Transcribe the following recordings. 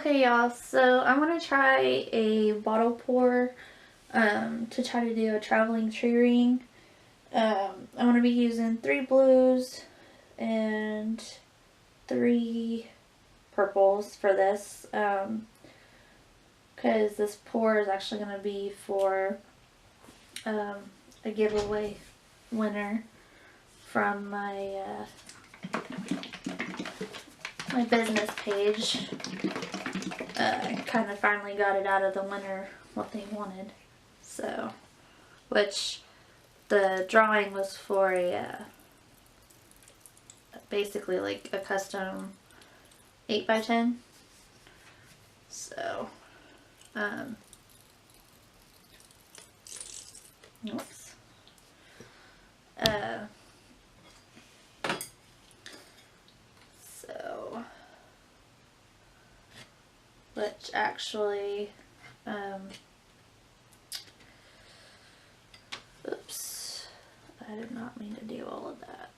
Okay, y'all, so I'm going to try a bottle pour to try to do a traveling tree ring. I'm going to be using 3 blues and 3 purples for this, because this pour is actually going to be for a giveaway winner from my my business page. I kind of finally got it out of the winner what they wanted, so, which the drawing was for a basically like a custom 8x10. So oops. So, which actually, oops, I did not mean to do all of that.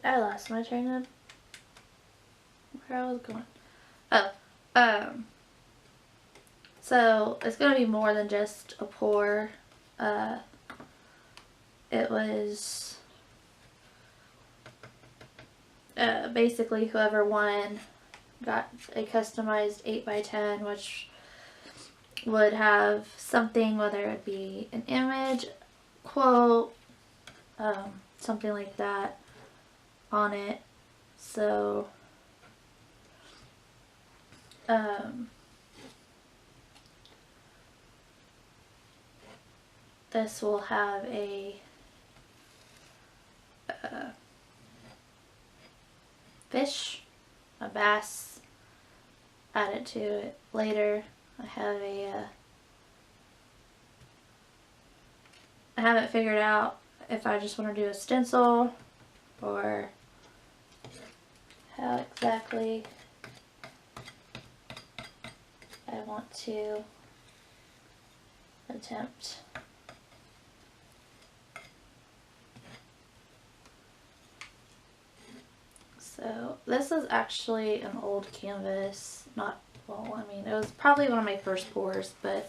I lost my train of where I was going. So it's gonna be more than just a pour. It was basically whoever won got a customized 8x10, which would have something, whether it be an image, quote, something like that on it. So this will have a fish, a bass, add it to it later. I have I haven't figured out if I just want to do a stencil or how exactly I want to attempt. So this is actually an old canvas, not, well, I mean, it was probably one of my first pours, but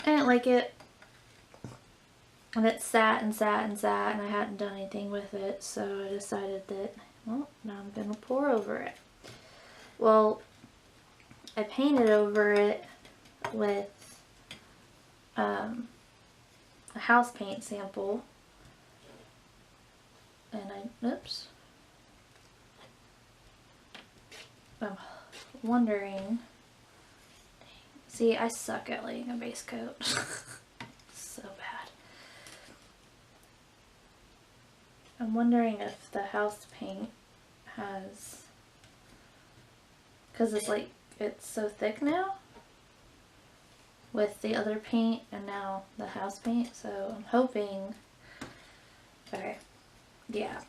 I didn't like it. And it sat and sat and sat, and I hadn't done anything with it, so I decided that, well, now I'm going to pour over it. Well, I painted over it with a house paint sample, and oops. I'm wondering, see, I suck at laying a base coat. So bad. I'm wondering if the house paint has, because it's like, it's so thick now with the other paint and now the house paint, so I'm hoping, okay, yeah.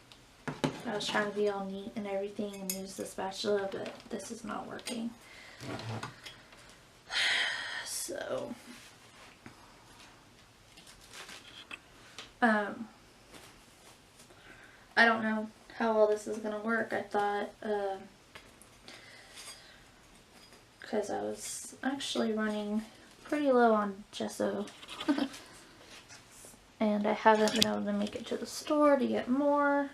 I was trying to be all neat and everything and use the spatula, but this is not working. So, I don't know how well this is going to work. I thought, because I was actually running pretty low on gesso. And I haven't been able to make it to the store to get more.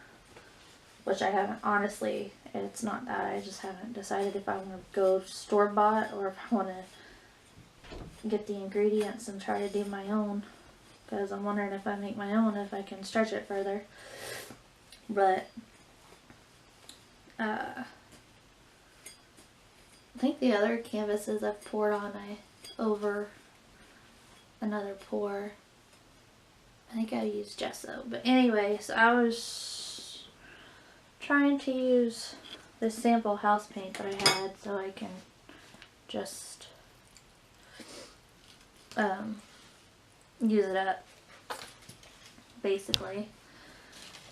Which I haven't, honestly, it's not that, I just haven't decided if I want to go store-bought or if I want to get the ingredients and try to do my own. Because I'm wondering if I make my own, if I can stretch it further. But, I think the other canvases I've poured on, over another pour. I think I used gesso. But anyway, so I was trying to use this sample house paint that I had so I can just use it up, basically.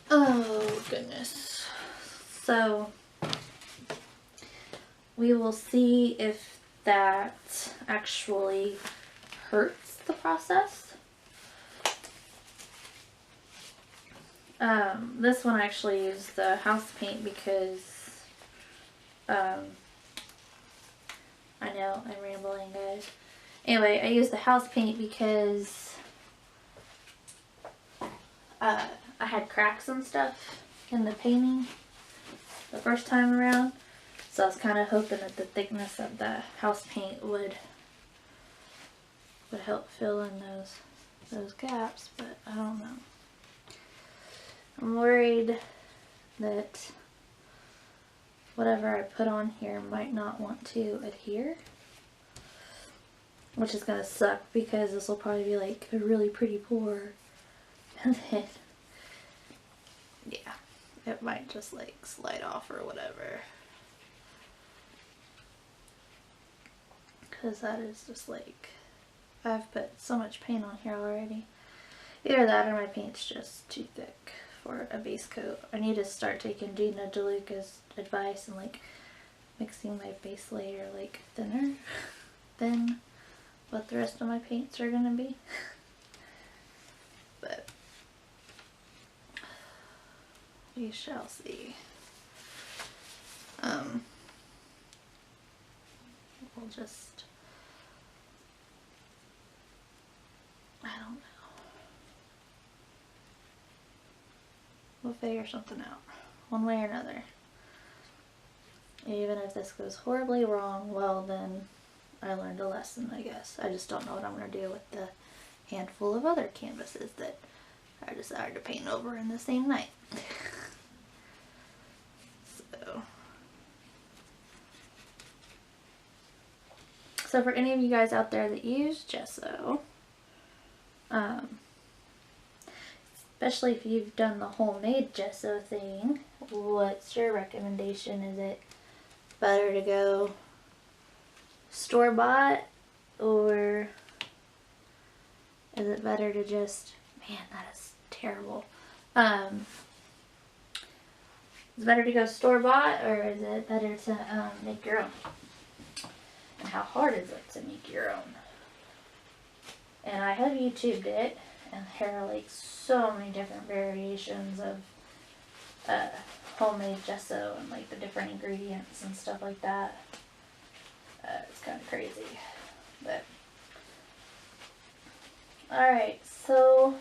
Oh goodness. So we will see if that actually hurts the process. This one I actually used the house paint because, I know I'm rambling, guys. Anyway, I used the house paint because I had cracks and stuff in the painting the first time around. So I was kind of hoping that the thickness of the house paint would help fill in those gaps, but I don't know. I'm worried that whatever I put on here might not want to adhere, which is gonna suck because this will probably be like a really pretty pour, and then yeah, it might just like slide off or whatever, because that is just like, I've put so much paint on here already. Either that or my paint's just too thick for a base coat. I need to start taking Gina DeLuca's advice and like mixing my base layer like thinner than what the rest of my paints are gonna be. But we shall see. We'll just, I don't know. We'll figure something out, one way or another. Even if this goes horribly wrong, well then I learned a lesson, I guess. I just don't know what I'm going to do with the handful of other canvases that I decided to paint over in the same night. So for any of you guys out there that use gesso, especially if you've done the homemade gesso thing, what's your recommendation? Is it better to go store-bought, or is it better to just, man, that is terrible. Is it better to go store-bought, or is it better to make your own? And how hard is it to make your own? And I have YouTubed it, and there are like so many different variations of homemade gesso and like the different ingredients and stuff like that. It's kind of crazy, but alright, so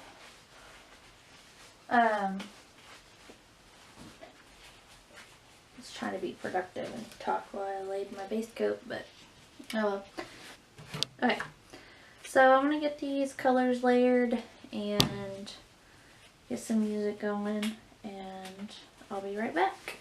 I was trying to be productive and talk while I laid my base coat, but oh well. Okay, so I'm gonna get these colors layered and get some music going, and I'll be right back.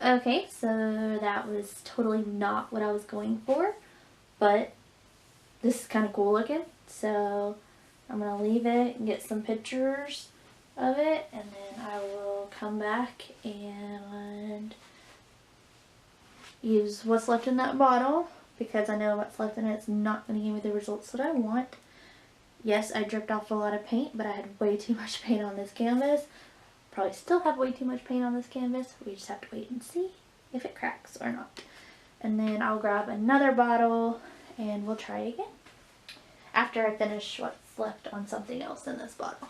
Okay, so that was totally not what I was going for, but this is kind of cool looking, so I'm going to leave it and get some pictures of it, and then I will come back and use what's left in that bottle, because I know what's left in it's not going to give me the results that I want. Yes, I dripped off a lot of paint, but I had way too much paint on this canvas. Probably still have way too much paint on this canvas. We just have to wait and see if it cracks or not. And then I'll grab another bottle and we'll try again after I finish what's left on something else in this bottle.